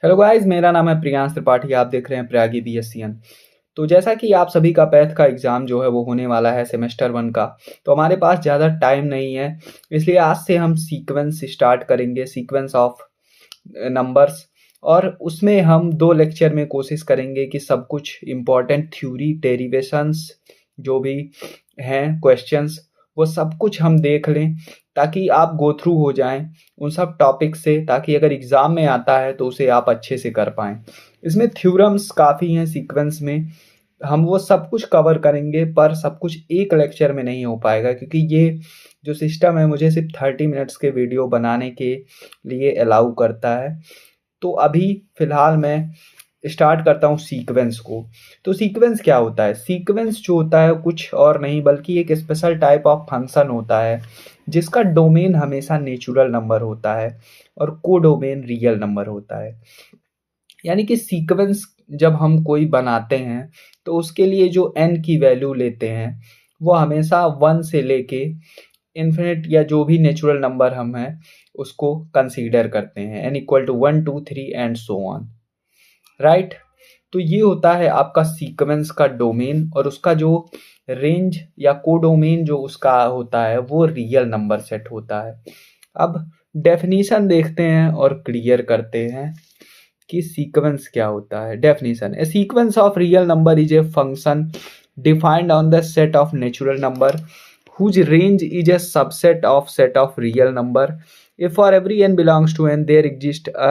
Hello guys, मेरा नाम है प्रियांश त्रिपाठी। आप देख रहे हैं प्रयागी बीएससीएन। तो जैसा कि आप सभी का पैथ का एग्ज़ाम जो है वो होने वाला है सेमेस्टर 1 का। तो हमारे पास ज़्यादा टाइम नहीं है, इसलिए आज से हम सीक्वेंस स्टार्ट करेंगे, सीक्वेंस ऑफ नंबर्स। और उसमें हम 2 लेक्चर में कोशिश करेंगे कि सब कुछ इम्पोर्टेंट थ्योरी, डेरिवेशंस जो भी हैं क्वेश्चंस, वो सब कुछ हम देख लें, ताकि आप गो थ्रू हो जाएं उन सब टॉपिक से, ताकि अगर एग्ज़ाम में आता है तो उसे आप अच्छे से कर पाएँ। इसमें थ्योरम्स काफ़ी हैं सीक्वेंस में, हम वो सब कुछ कवर करेंगे, पर सब कुछ एक लेक्चर में नहीं हो पाएगा, क्योंकि ये जो सिस्टम है मुझे सिर्फ 30 मिनट्स के वीडियो बनाने के लिए अलाउ करता है। तो अभी फ़िलहाल मैं स्टार्ट करता हूँ सीक्वेंस को। तो सीक्वेंस क्या होता है? सीक्वेंस जो होता है कुछ और नहीं बल्कि एक स्पेशल टाइप ऑफ फंक्शन होता है, जिसका डोमेन हमेशा नेचुरल नंबर होता है और कोडोमेन रियल नंबर होता है। यानी कि सीक्वेंस जब हम कोई बनाते हैं तो उसके लिए जो n की वैल्यू लेते हैं वो हमेशा 1 से लेके इन्फिनिट या जो भी नेचुरल नंबर हम हैं उसको कंसीडर करते हैं, n equal to 1 2 3 and so on, right. तो ये होता है आपका सीक्वेंस का डोमेन, और उसका जो रेंज या कोडोमेन जो उसका होता है वो रियल नंबर सेट होता है। अब डेफिनेशन देखते हैं और क्लियर करते हैं कि सीक्वेंस क्या होता है। Definition: A sequence of real number is a function defined on the set of natural number whose range is a subset of set of real number. If for every n belongs to n there exists a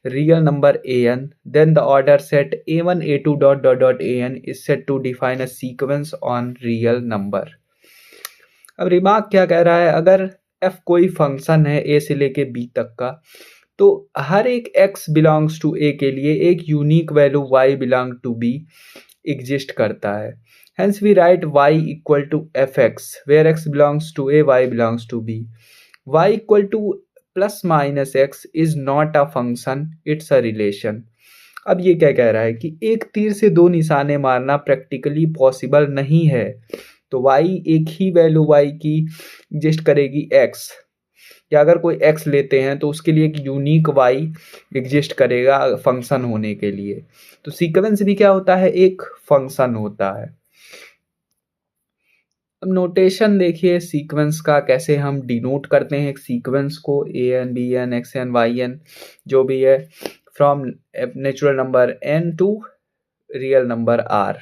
real number an, then the order set a1 a2 dot dot dot an is said to define a sequence on real number. अब remark क्या कह रहा है? अगर f कोई function है a से लेके b तक का, तो हर एक x बिलोंग्स टू a के लिए एक unique value y belong to b exist करता है। Hence we write y equal to fx where x belongs to a, y belongs to b. Y equal to plus minus x is not a function, it's a relation. अब ये क्या कह रहा है कि एक तीर से दो निशाने मारना प्रैक्टिकली पॉसिबल नहीं है। तो y एक ही वैल्यू y की एग्जिस्ट करेगी x, या अगर कोई x लेते हैं तो उसके लिए एक यूनिक y एग्जिस्ट करेगा फंक्शन होने के लिए। तो सीक्वेंस भी क्या होता है? एक फंक्शन होता है। अब नोटेशन देखिए सीक्वेंस का, कैसे हम डिनोट करते हैं एक सीक्वेंस को, a n b n x n y n जो भी है, from natural number n to real number R.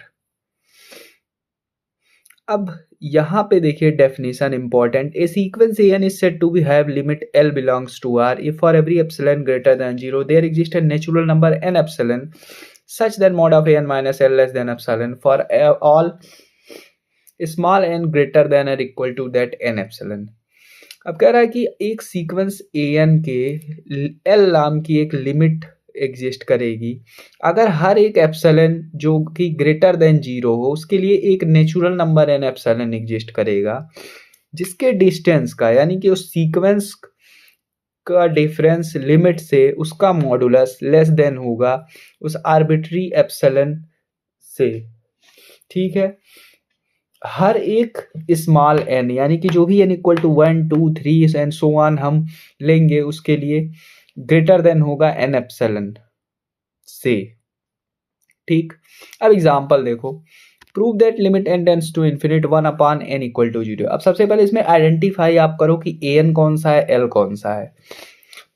अब यहाँ पे देखिए definition important: a sequence a n is said to be have limit l belongs to R if for every epsilon greater than 0 there exist a natural number N epsilon such that mod of an minus l less than epsilon for all small n greater than और equal to that n epsilon. अब कह रहा है कि एक sequence a n के l नाम की एक लिमिट एग्जिस्ट करेगी अगर हर एक एप्सिलॉन जो कि ग्रेटर देन 0 हो उसके लिए एक natural number N epsilon exist करेगा, जिसके डिस्टेंस का यानी कि उस सीक्वेंस का डिफरेंस लिमिट से उसका मॉडुलस लेस देन होगा उस आर्बिट्री एप्सिलॉन से। ठीक है, हर एक स्मॉल एन यानी कि जो भी N equal to 1 2 3 and so on हम लेंगे उसके लिए ग्रेटर देन होगा एन एप्सिलॉन से। ठीक, अब एग्जांपल देखो: prove that limit N tends to infinite 1 upon N equal to 0। अब सबसे पहले इसमें आइडेंटिफाई आप करो कि ए एन कौन सा है, एल कौन सा है।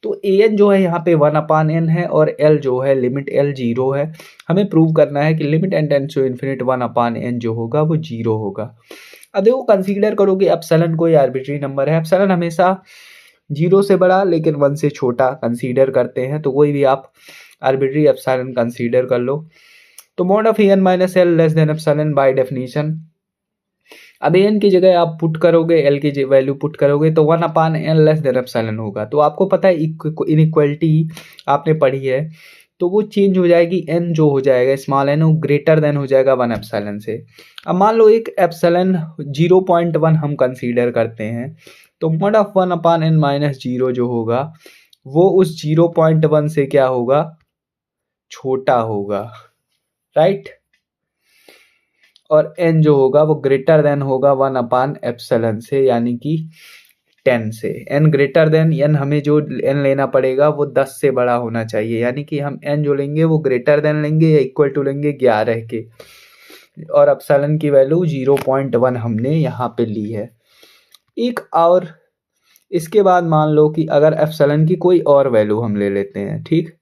तो ए एन जो है यहाँ पे 1 अपान एन है और एल जो है लिमिट एल 0 है। हमें प्रूव करना है कि limit N tends to infinite 1 upon N जो होगा वो 0 होगा। अब देखो कंसीडर करो कि एप्सिलॉन कोई आर्बिट्री नंबर है। एप्सिलॉन हमेशा 0 से बड़ा लेकिन 1 से छोटा कंसीडर करते हैं, तो कोई भी आप आर्बिट्री एप्सिलॉन कंसीडर कर लो। तो mod of N minus L less than epsilon by definition. अब एन की जगह आप पुट करोगे, एल की वैल्यू पुट करोगे तो 1 upon N less than epsilon होगा। तो आपको पता है इनइक्वलिटी आपने पढ़ी है, तो वो चेंज हो जाएगी, एन जो हो जाएगा स्मॉल एन वो ग्रेटर देन हो जाएगा 1 एप्सिलॉन से। अब मान लो एक एप्सिलॉन 0.1 हम कंसीडर करते हैं, तो mod of 1 upon N minus 0 जो होगा वो उस 0.1 से क्या होगा, छोटा होगा, राइट। और एन जो होगा वो ग्रेटर देन होगा 1 अपान एप्सिलॉन से, यानी कि 10 से। n ग्रेटर देन n, हमें जो n लेना पड़ेगा वो 10 से बड़ा होना चाहिए, यानी कि हम n जो लेंगे वो ग्रेटर देन लेंगे या इक्वल टू लेंगे 11 के, और एप्सिलॉन की वैल्यू 0.1 हमने यहाँ पे ली है। एक और इसके बाद मान लो कि अगर एप्सिलॉन की कोई और वैल्यू हम ले लेते हैं, ठीक,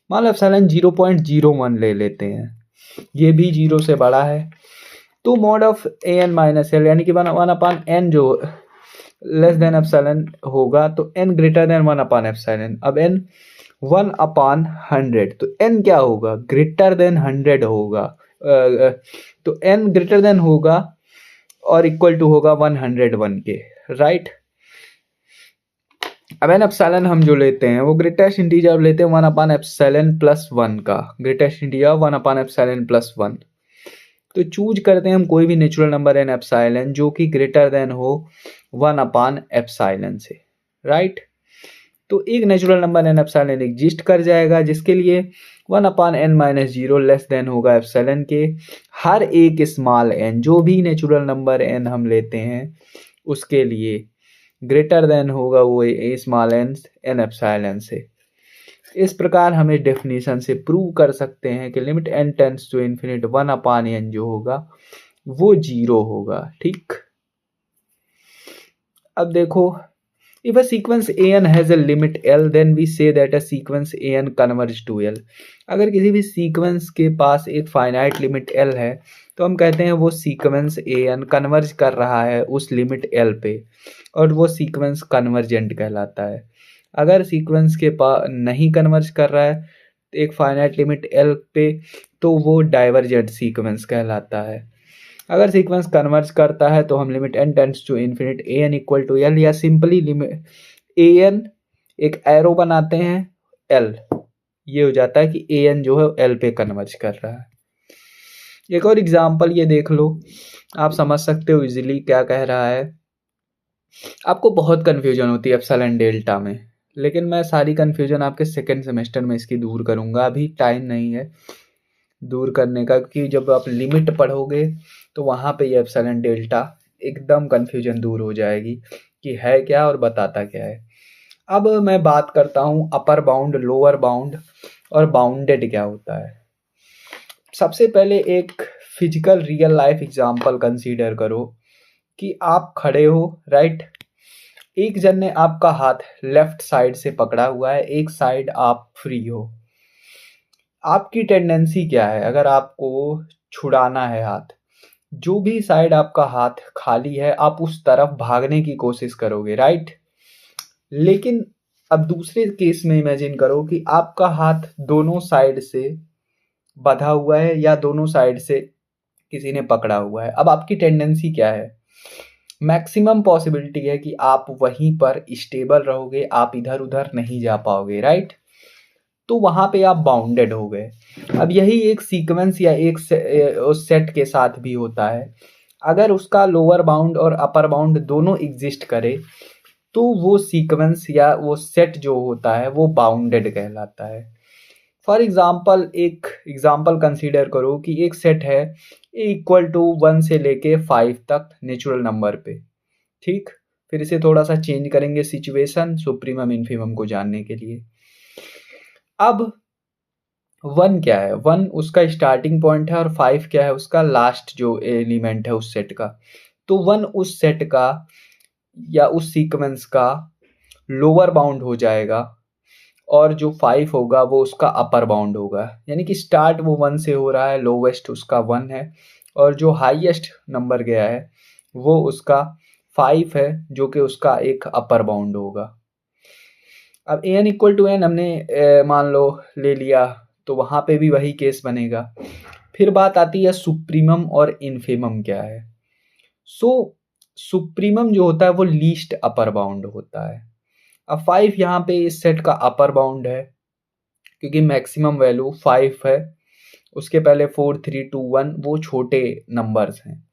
मान लो एप्सिलॉन 0.01 ले लेते हैं, ये भी 0 से बड़ा है, तो mod of A N minus L, यानी कि 1/n जो लेस देन एप्सिलॉन होगा, तो n ग्रेटर देन 1/एप्सिलॉन। अब n 1/100, तो n क्या होगा, ग्रेटर देन 100 होगा, तो n ग्रेटर देन होगा और इक्वल टू होगा 101 के, राइट। अब n एप्सिलॉन हम जो लेते हैं वो ग्रेटेस्ट इंटीजर लेते हैं 1/एप्सिलॉन प्लस 1 का, ग्रेटेस्ट इंटीजर 1/एप्सिलॉन प्लस 1। तो चूज करते हैं हम कोई भी नेचुरल नंबर n एप्सिलॉन जो कि ग्रेटर देन हो 1/एप्सिलॉन से, राइट। तो एक natural number n epsilon exist कर जाएगा जिसके लिए 1/n-0 लेस देन होगा एप्सिलॉन के। हर एक स्मॉल n, जो भी नेचुरल नंबर n हम लेते हैं उसके लिए ग्रेटर देन होगा वो स्मॉल n एप्सिलॉन से। इस प्रकार हम इस डेफिनेशन से प्रूव कर सकते हैं कि limit n tends to infinite 1/n जो होगा वो 0 होगा, ठीक। अब देखो, if a sequence an has a limit l then we say that a sequence an converges to l। अगर किसी भी सीक्वेंस के पास एक फाइनाइट लिमिट l है तो हम कहते हैं वो सीक्वेंस an कन्वर्ज कर रहा है उस लिमिट l पे, और वो सीक्वेंस कन्वर्जेंट कहलाता है। अगर सीक्वेंस के पास नहीं कन्वर्ज कर रहा है एक फाइनाइट लिमिट l पे तो वो डाइवर्जेंट सीक्वेंस कहलाता है। अगर सीक्वेंस कन्वर्ज करता है तो हम limit n tends to infinite A N equal to L, या सिंपली लिमिट ए एन एक एरो बनाते हैं l, ये हो जाता है कि ए एन जो है l पे कन्वर्ज कर रहा है। एक और एग्जांपल ये देख लो, आप समझ सकते हो इजीली क्या कह रहा है। आपको बहुत कन्फ्यूजन होती है एप्सिलॉन डेल्टा में, लेकिन मैं सारी कन्फ्यूजन आपके सेकेंड सेमेस्टर में इसकी दूर करूंगा, अभी टाइम नहीं है दूर करने का, क्योंकि जब आप लिमिट पढ़ोगे तो वहाँ पे ये एप्सिलॉन डेल्टा एकदम कन्फ्यूजन दूर हो जाएगी कि है क्या और बताता क्या है। अब मैं बात करता हूँ अपर बाउंड, लोअर बाउंड और बाउंडेड क्या होता है। सबसे पहले एक physical real life example consider करो कि आप खड़े हो, राइट, एक जन ने आपका हाथ लेफ्ट साइड से पकड़ा हुआ है, एक साइड आप फ्री हो। आपकी टेंडेंसी क्या है, अगर आपको छुड़ाना है हाथ, जो भी साइड आपका हाथ खाली है आप उस तरफ भागने की कोशिश करोगे, राइट। लेकिन अब दूसरे केस में इमेजिन करो कि आपका हाथ दोनों साइड से बंधा हुआ है या दोनों साइड से किसी ने पकड़ा हुआ है। अब आपकी टेंडेंसी क्या है, मैक्सिमम पॉसिबिलिटी है कि आप वहीं पर स्टेबल रहोगे, आप इधर उधर नहीं जा पाओगे, राइट। तो वहां पे आप बाउंडेड हो गए। अब यही एक सीक्वेंस या एक सेट के साथ भी होता है, अगर उसका लोअर बाउंड और अपर बाउंड दोनों एग्जिस्ट करे तो वो सीक्वेंस या वो सेट जो होता है वो बाउंडेड कहलाता है। फॉर एग्जाम्पल एक एग्जाम्पल कंसीडर करो कि एक सेट है इक्वल टू 1 से लेके 5 तक नेचुरल नंबर पे, ठीक। फिर इसे थोड़ा सा चेंज करेंगे सिचुएशन सुप्रीमम इन्फीमम को जानने के लिए। अब 1 क्या है, 1 उसका स्टार्टिंग पॉइंट है और 5 क्या है, उसका लास्ट जो एलिमेंट है उस सेट का। तो 1 उस सेट का या उस सीक्वेंस का लोअर बाउंड हो जाएगा और जो 5 होगा वो उसका अपर बाउंड होगा, यानी कि स्टार्ट वो 1 से हो रहा है, लोवेस्ट उसका 1 है, और जो हाईएस्ट नंबर गया है वो उसका 5 है जो कि उसका एक अपर बाउंड होगा। अब ए एन इक्वल टू एन हमने मान लो ले लिया, तो वहाँ पे भी वही केस बनेगा। फिर बात आती है सुप्रीमम और इन्फीमम क्या है। सुप्रीमम जो होता है वो लीस्ट अपर बाउंड होता है। अब 5 यहाँ पे इस सेट का अपर बाउंड है क्योंकि मैक्सिमम वैल्यू 5 है, उसके पहले 4 3 2 1 वो छोटे नंबर्स हैं।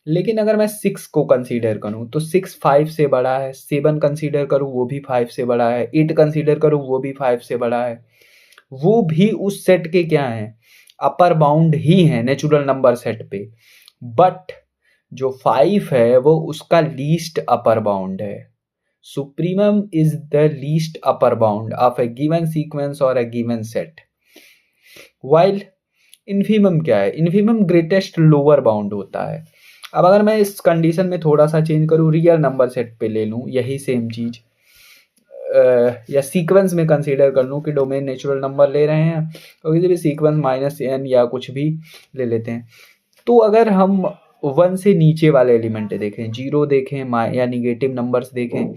लेकिन अगर मैं 6 को कंसीडर करूं तो 6 5 से बड़ा है, 7 कंसीडर करूं वो भी 5 से बड़ा है, 8 कंसीडर करूं वो भी 5 से बड़ा है, वो भी उस सेट के क्या हैं, अपर बाउंड ही है नेचुरल नंबर सेट पे। बट जो 5 है वो उसका लीस्ट अपर बाउंड है, supremum is the least upper bound of A given sequence और ए गिवन सेट, वाइल इन्फीमम क्या है, इन्फीमम ग्रेटेस्ट लोअर बाउंड होता है। अब अगर मैं इस कंडीशन में थोड़ा सा चेंज करूँ, रियल नंबर सेट पे ले लूँ यही सेम चीज़, या सीक्वेंस में कंसीडर कर लूँ कि डोमेन नेचुरल नंबर ले रहे हैं तो किसी भी सीक्वेंस -n या कुछ भी ले लेते हैं। तो अगर हम 1 से नीचे वाले एलिमेंट देखें, 0 देखें या निगेटिव नंबर्स देखें,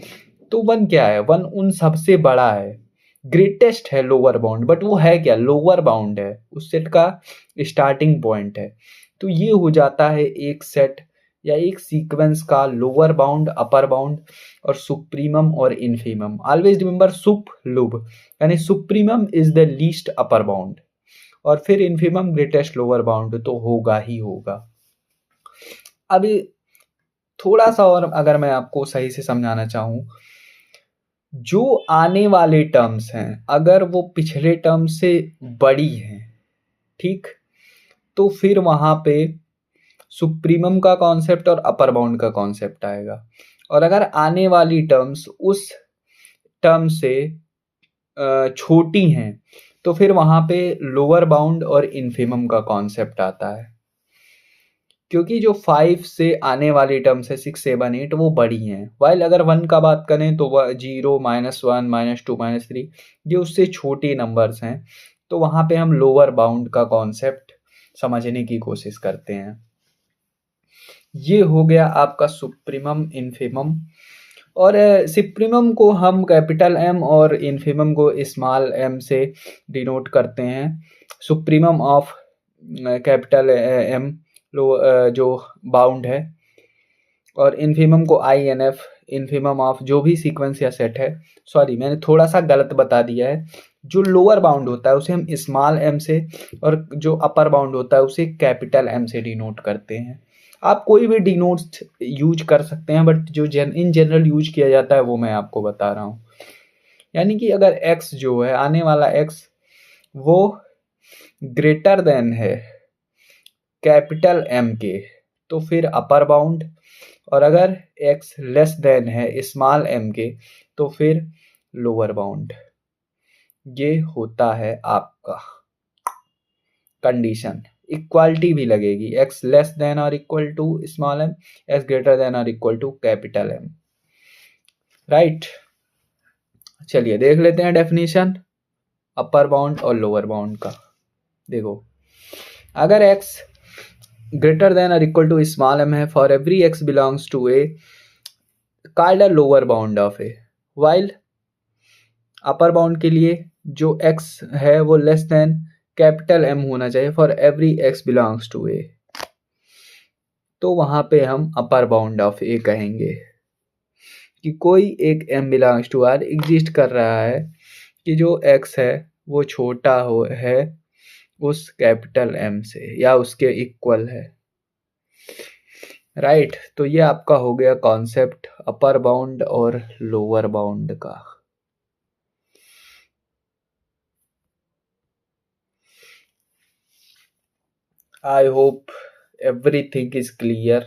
तो 1 क्या है, 1 उन सबसे बड़ा है, ग्रेटेस्ट है लोअर बाउंड, बट वो है क्या, लोअर बाउंड है, उस सेट का स्टार्टिंग पॉइंट है। तो ये हो जाता है एक सेट या एक सीक्वेंस का लोअर बाउंड, अपर बाउंड और सुप्रीमम और इन्फीमम। ऑलवेज रिमेंबर सुप लुब, यानी supremum is the least upper bound और फिर इन्फीमम ग्रेटेस्ट लोअर बाउंड तो होगा ही होगा। अभी थोड़ा सा और अगर मैं आपको सही से समझाना चाहूँ, जो आने वाले टर्म्स हैं अगर वो पिछले टर्म से बड़ी हैं, ठीक, तो फिर वहाँ पे सुप्रीमम का कॉन्सेप्ट और अपर बाउंड का कॉन्सेप्ट आएगा, और अगर आने वाली टर्म्स उस टर्म से छोटी हैं तो फिर वहाँ पे लोअर बाउंड और इन्फीमम का कॉन्सेप्ट आता है, क्योंकि जो 5 से आने वाली टर्म्स है 6, 7, 8 वो बड़ी हैं, वाइल अगर 1 का बात करें तो 0, -1, -2, -3 ये उससे छोटे नंबर्स हैं, तो वहाँ पे हम लोअर बाउंड का कॉन्सेप्ट समझने की कोशिश करते हैं। ये हो गया आपका सुप्रीमम इन्फीमम, और सुप्रीमम को हम कैपिटल एम और इन्फीमम को स्मॉल एम से डिनोट करते हैं। सुप्रीमम ऑफ कैपिटल एम जो बाउंड है, और इन्फीमम को INF, इन्फीमम ऑफ जो भी सीक्वेंस या सेट है, सॉरी मैंने थोड़ा सा गलत बता दिया है, जो लोअर बाउंड होता है उसे हम स्मॉल एम से और जो अपर बाउंड होता है उसे कैपिटल एम से डिनोट करते हैं। आप कोई भी डिनोट यूज कर सकते हैं, बट जो इन जनरल यूज किया जाता है वो मैं आपको बता रहा हूँ। यानी कि अगर x जो है, आने वाला x वो ग्रेटर देन है कैपिटल M के, तो फिर अपर बाउंड, और अगर x लेस देन है स्मॉल m के तो फिर लोअर बाउंड। ये होता है आपका कंडीशन। इक्वालिटी भी लगेगी, x लेस देन और equal to small m, x greater than और equal to capital M, right. चलिए देख लेते हैं डेफिनेशन अपर बाउंड और लोअर बाउंड का। देखो, अगर x ग्रेटर देन और इक्वल टू स्मॉल m है, for every x belongs to a called a lower bound of a, while upper bound के लिए जो x है वो लेस देन कैपिटल M होना चाहिए for every x belongs to a, तो वहां पे हम अपर बाउंड ऑफ a कहेंगे कि कोई एक m belongs to r exist कर रहा है कि जो x है वो छोटा है उस कैपिटल M से या उसके इक्वल है, राइट। तो ये आपका हो गया कॉन्सेप्ट अपर बाउंड और लोअर बाउंड का। I hope everything is clear,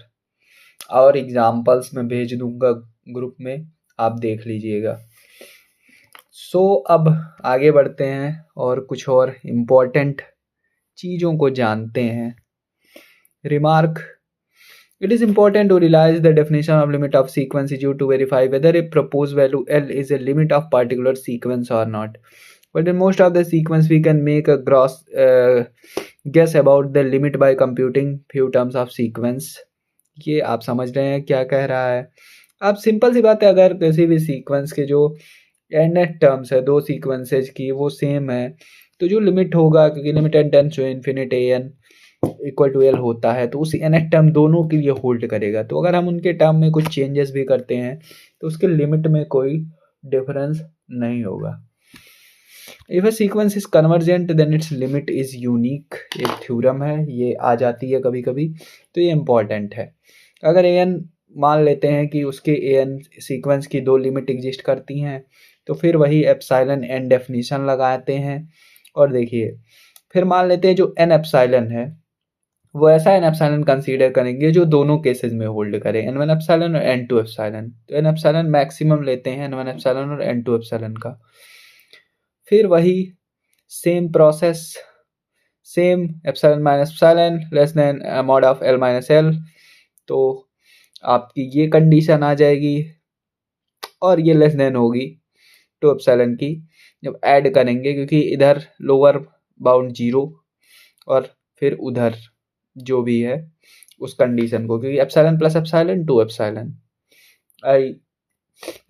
और एग्जाम्पल्स मैं भेज दूंगा ग्रुप में, आप देख लीजिएगा। सो अब आगे बढ़ते हैं और कुछ और इम्पोर्टेंट चीज़ों को जानते हैं। Remark, it is important to realize the definition of limit of sequence is used to verify whether a proposed value L is a limit of particular sequence or not. But in most of the sequence we can make a gross guess about the limit by computing few terms of sequence. ये आप समझ रहे हैं क्या कह रहा है। अब सिंपल सी बात है, अगर किसी भी सीक्वेंस के जो n टर्म्स है दो सीक्वेंसेज की वो सेम है, तो जो लिमिट होगा, क्योंकि limit n tends to infinity an equal to L होता है, तो उस nth टर्म दोनों के लिए होल्ड करेगा। तो अगर हम उनके टर्म में कुछ चेंजेस भी करते हैं तो उसके लिमिट में कोई डिफरेंस नहीं होगा। If a sequence is convergent then its limit is unique, एक थ्योरम है, ये आ जाती है कभी कभी, तो ये इंपॉर्टेंट है। अगर an मान लेते हैं कि उसके an सीक्वेंस की दो लिमिट एग्जिस्ट करती हैं, तो फिर वही एप्सिलॉन n डेफिनेशन लगाते हैं, और देखिए फिर मान लेते हैं जो n एप्सिलॉन है वो ऐसा एन एप्सिलॉन कंसीडर करेंगे जो दोनों केसेस में होल्ड करे, n1 एप्सिलॉन और n2 एप्सिलॉन। तो n एप्सिलॉन मैक्सिमम लेते हैं n1 एप्सिलॉन और n2 एप्सिलॉन का। फिर वही same process, same epsilon minus epsilon less than mod of l minus l। तो आपकी ये कंडीशन आ जाएगी और ये लेस देन होगी 2 एप्सिलॉन की जब ऐड करेंगे, क्योंकि इधर लोअर बाउंड 0 और फिर उधर जो भी है उस कंडीशन को, क्योंकि epsilon plus epsilon 2 epsilon. I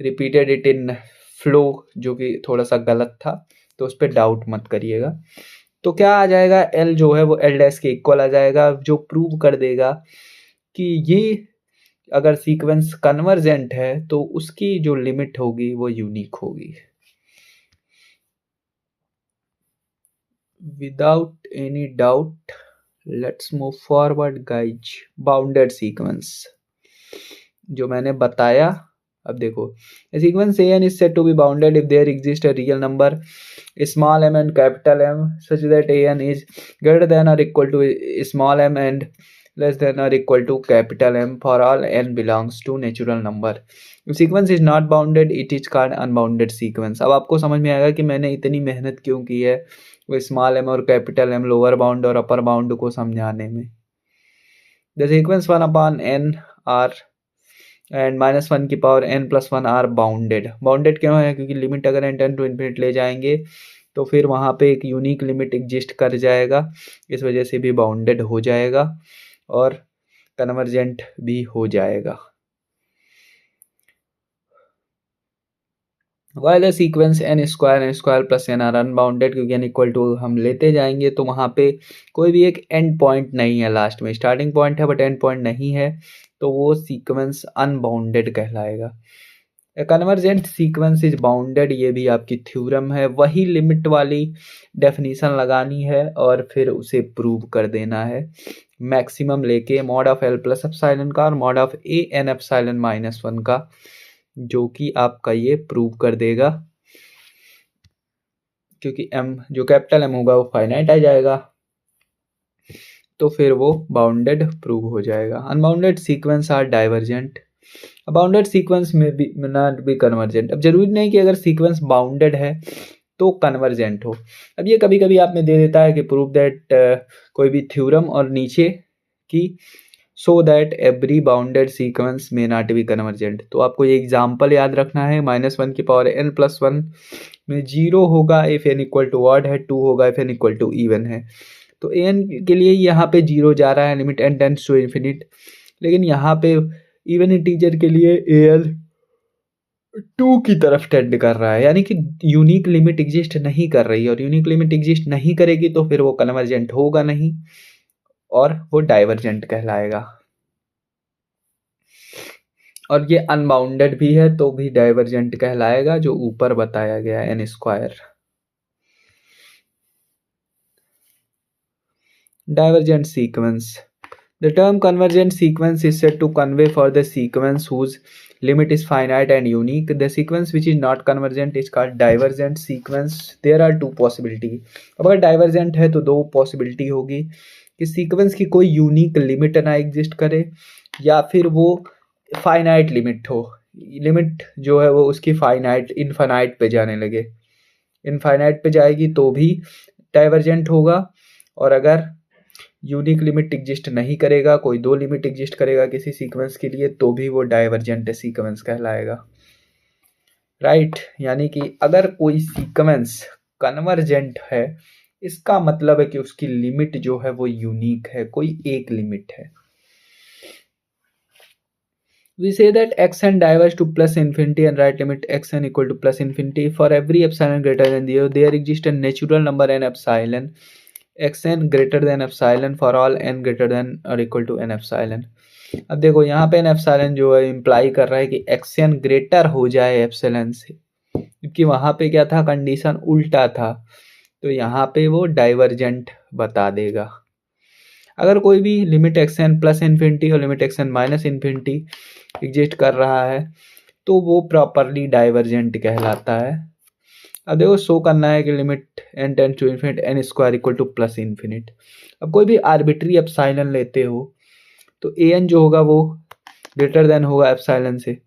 repeated it in flow, जो कि थोड़ा सा गलत था, तो उस पर डाउट मत करिएगा। तो क्या आ जाएगा, एल जो है वो एल डैश के इक्वल आ जाएगा, जो प्रूव कर देगा कि ये अगर सीक्वेंस कन्वर्जेंट है तो उसकी जो लिमिट होगी वो यूनिक होगी। Without any doubt let's move forward guys. Bounded sequence जो मैंने बताया, अब देखो, sequence N is said to be bounded if there exist a real number small m and capital M such that an is greater than or equal to small m and less than or equal to capital M for all n belongs to natural number. If sequence is not bounded it is called unbounded sequence. अब आपको समझ में आएगा कि मैंने इतनी मेहनत क्यों की है वो स्मॉल m और कैपिटल M लोअर बाउंड और अपर बाउंड को समझाने में। The sequence 1 upon n are and -1 की power n+1 are bounded. Bounded क्यों है, क्योंकि लिमिट अगर n टेंड टू इन्फिनिटी ले जाएंगे तो फिर वहाँ पे एक यूनिक लिमिट एग्जिस्ट कर जाएगा, इस वजह से भी बाउंडेड हो जाएगा और कन्वर्जेंट भी हो जाएगा। While the sequence n square plus n are unbounded, क्योंकि n इक्वल टू हम लेते जाएंगे तो वहाँ पे कोई भी एक एंड पॉइंट नहीं है, लास्ट में स्टार्टिंग पॉइंट है बट एंड पॉइंट नहीं है, तो वो सीक्वेंस अनबाउंडेड कहलाएगा। कन्वर्जेंट सीक्वेंस इज बाउंडेड, ये भी आपकी थ्योरम है, वही लिमिट वाली डेफिनेशन लगानी है और फिर उसे प्रूव कर देना है मैक्सिमम लेके mod of l plus epsilon का और mod of A n epsilon -1 का, जो कि आपका ये प्रूव कर देगा, क्योंकि m जो कैपिटल M होगा वो फाइनाइट आ जाएगा, तो फिर वो बाउंडेड प्रूव हो जाएगा। Unbounded sequence are divergent, bounded sequence में भी नॉट बी कन्वर्जेंट। अब जरूरी नहीं कि अगर सीक्वेंस बाउंडेड है तो कन्वर्जेंट हो। अब ये कभी कभी आप में दे देता है कि प्रूव दैट कोई भी थ्योरम और नीचे की so that every bounded sequence में नॉट बी कन्वर्जेंट। तो आपको ये एग्जाम्पल याद रखना है, -1 की पावर n+1 में 0 होगा if n equal to odd है, 2 होगा if n equal to even है। तो an के लिए यहाँ पे 0 जा रहा है, limit n tends to infinite, लेकिन यहाँ पे इवन इंटीजर के लिए al 2 की तरफ टेंड कर रहा है, यानी कि यूनिक लिमिट एग्जिस्ट नहीं कर रही है, और यूनिक लिमिट एग्जिस्ट नहीं करेगी तो फिर वो कन्वर्जेंट होगा नहीं और वो डाइवर्जेंट कहलाएगा। और ये अनबाउंडेड भी है तो भी डाइवर्जेंट कहलाएगा, जो ऊपर बताया गया है n²। Divergent sequence, the term convergent sequence is said to convey for the sequence whose limit is finite and unique. The sequence which is not convergent is called divergent sequence. There are two possibility. अब अगर divergent है तो दो possibility होगी कि sequence की कोई unique limit ना exist करे या फिर वो finite limit हो, limit जो है वो उसकी finite infinite पे जाने लगे, infinite पे जाएगी तो भी divergent होगा, और अगर यूनिक लिमिट एग्जिस्ट नहीं करेगा, कोई दो लिमिट एग्जिस्ट करेगा किसी सीक्वेंस के लिए, तो भी वो डाइवर्जेंट सीक्वेंस कहलाएगा। राइट, यानी कि अगर कोई सीक्वेंस कन्वर्जेंट है इसका मतलब है कि उसकी लिमिट जो है वो यूनिक है, कोई एक लिमिट है। We say that xn diverge to plus infinity and write limit xn equal to plus infinity for every epsilon greater than 0 there exists a natural number n epsilon xn greater than epsilon for all n greater than or equal to n epsilon। अब देखो यहाँ पे n epsilon जो है imply कर रहा है कि xn ग्रेटर हो जाए एप्सिलॉन से, क्योंकि वहाँ पे क्या था, कंडीशन उल्टा था, तो यहाँ पे वो डाइवर्जेंट बता देगा। अगर कोई भी लिमिट xn प्लस इन्फिनिटी और limit xn minus infinity exist कर रहा है तो वो प्रॉपरली डाइवर्जेंट कहलाता है। अब देखो शो करना है कि limit n tends to infinite n square equal to plus infinite. अब कोई भी आर्बिट्री एप्सिलॉन लेते हो तो an जो होगा वो ग्रेटर देन होगा एप्सिलॉन से,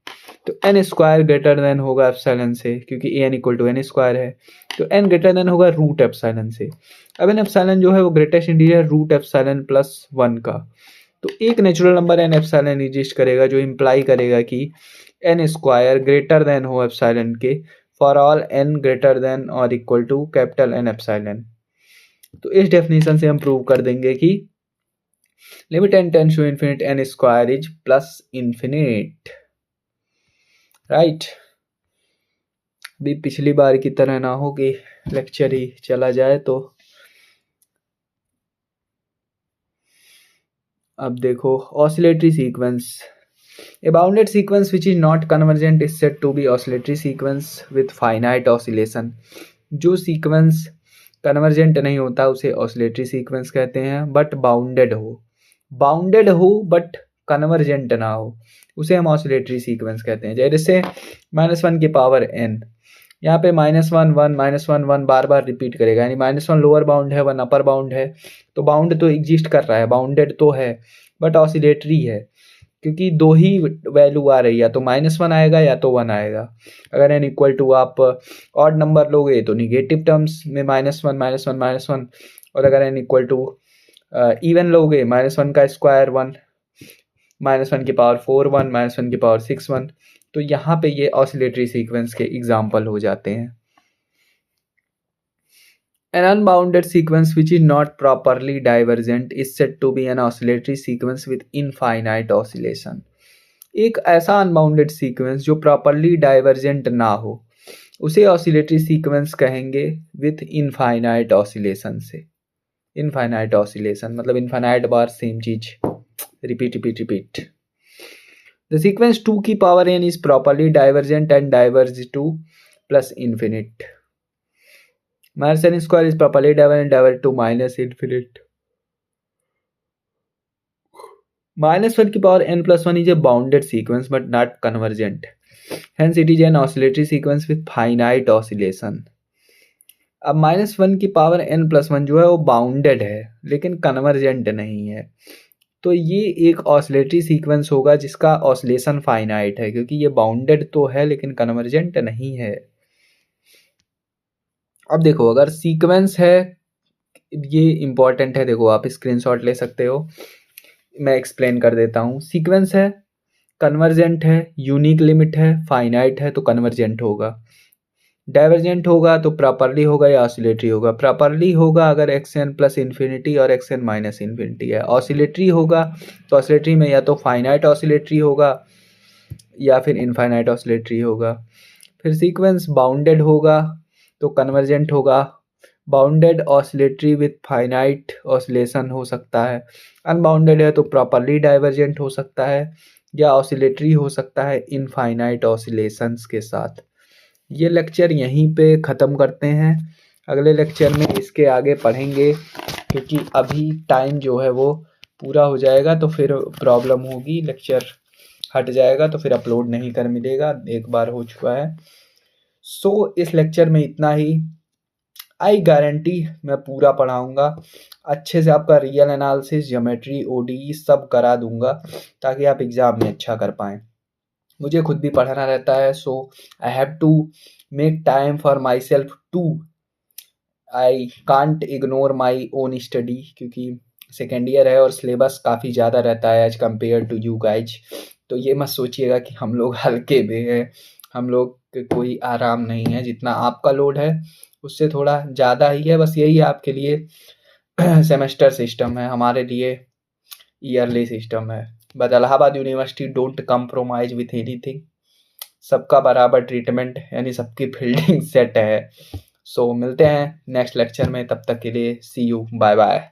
तो n स्क्वायर ग्रेटर देन होगा एप्सिलॉन से क्योंकि an equal to n square है, तो n ग्रेटर देन होगा रूट एप्सिलॉन से। अब n एप्सिलॉन जो है वो greatest integer root epsilon plus 1 का, तो एक natural number n epsilon exist करेगा जो इम्प्लाई करेगा कि n स्क्वायर ग्रेटर देन हो एप्सिलॉन के for all n greater than और equal to capital N epsilon. तो इस डेफिनेशन से हम प्रूव कर देंगे कि limit n tends to infinite n square is plus infinite, right. भी पिछली बार की तरह ना हो कि लेक्चर ही चला जाए। तो अब देखो oscillatory sequence, a bounded sequence which is not convergent is said to be oscillatory sequence with finite oscillation। जो सीक्वेंस कन्वर्जेंट नहीं होता उसे ऑसिलेटरी सीक्वेंस कहते हैं, बट बाउंडेड हो बट कन्वर्जेंट ना हो उसे हम ऑसिलेटरी सीक्वेंस कहते हैं। जैसे -1 की पावर n, यहाँ पे -1 1 -1 1 बार बार रिपीट करेगा, यानी -1 लोअर बाउंड है 1 अपर बाउंड है, तो बाउंड तो एग्जिस्ट कर रहा है, बाउंडेड तो है बट ऑसिलेटरी है क्योंकि दो ही वैल्यू आ रही है, तो -1 आएगा या तो 1 आएगा। अगर n इक्वल टू आप ऑड नंबर लोगे तो निगेटिव टर्म्स में -1 और अगर n इक्वल टू इवन लोगे -1 का स्क्वायर 1, -1 की पावर 4 1, -1 की पावर 6 1, तो यहाँ पे ये ऑसिलेटरी सीक्वेंस के एग्जाम्पल हो जाते हैं। An unbounded sequence which is not properly divergent is said to be an oscillatory sequence with infinite oscillation। एक ऐसा अनबाउंडेड सीक्वेंस जो प्रॉपरली डाइवर्जेंट ना हो उसे ऑसिलेटरी सीक्वेंस कहेंगे विथ इनफाइनाइट ऑसिलेशन से। इनफाइनाइट ऑसिलेशन मतलब इनफाइनाइट बार सेम चीज रिपीट। द सीक्वेंस 2 की power n is properly divergent and diverge to plus infinite. n square is properly divergent to minus infinite। -1 की power n plus 1 is a bounded sequence but not convergent, hence it is an oscillatory sequence with finite oscillation। अब -1 की power n plus 1 जो है वो bounded है लेकिन convergent नहीं है, तो ये एक ऑसिलेटरी सीक्वेंस होगा जिसका ऑसिलेशन फाइनाइट है क्योंकि ये बाउंडेड तो है लेकिन कन्वर्जेंट नहीं है। अब देखो अगर सीक्वेंस है, ये इंपॉर्टेंट है, देखो आप स्क्रीनशॉट ले सकते हो, मैं एक्सप्लेन कर देता हूँ। सीक्वेंस है, कन्वर्जेंट है, यूनिक लिमिट है, फाइनाइट है तो कन्वर्जेंट होगा। डाइवर्जेंट होगा तो प्रॉपरली होगा या ऑसिलेटरी होगा। प्रॉपरली होगा अगर xn प्लस इन्फिनिटी और xn माइनस इन्फिनिटी है। ऑसिलेटरी होगा तो ऑसिलेटरी में या तो फाइनाइट ऑसिलेटरी होगा या फिर इनफाइनाइट ऑसिलेटरी होगा। फिर सीक्वेंस बाउंडेड होगा तो कन्वर्जेंट होगा। Bounded oscillatory with finite oscillation हो सकता है। अनबाउंडेड है तो प्रॉपरली डाइवर्जेंट हो सकता है या ऑसिलेटरी हो सकता है इनफाइनाइट ऑसिलेशंस के साथ। ये लेक्चर यहीं पे ख़त्म करते हैं, अगले लेक्चर में इसके आगे पढ़ेंगे क्योंकि अभी टाइम जो है वो पूरा हो जाएगा तो फिर प्रॉब्लम होगी, लेक्चर हट जाएगा तो फिर अपलोड नहीं कर मिलेगा, एक बार हो चुका है। सो इस लेक्चर में इतना ही। आई गारंटी मैं पूरा पढ़ाऊँगा अच्छे से, आपका रियल एनालिसिस, ज्योमेट्री, ओडी सब करा दूंगा ताकि आप एग्ज़ाम में अच्छा कर पाएँ। मुझे खुद भी पढ़ना रहता है, so I have to make time for myself too, I can't ignore my own study क्योंकि सेकेंड ईयर है और सिलेबस काफ़ी ज़्यादा रहता है as compare to you guys. तो ये मत सोचिएगा कि हम लोग हल्के में हैं, हम लोग कोई आराम नहीं है, जितना आपका लोड है उससे थोड़ा ज़्यादा ही है। बस यही आपके लिए सेमेस्टर सिस्टम है, हमारे लिए ईयरली सिस्टम है। But Allahabad university don't compromise with anything, सबका बराबर ट्रीटमेंट यानी सबकी फील्डिंग सेट है। सो मिलते हैं नेक्स्ट लेक्चर में, तब तक के लिए सी यू, बाय बाय।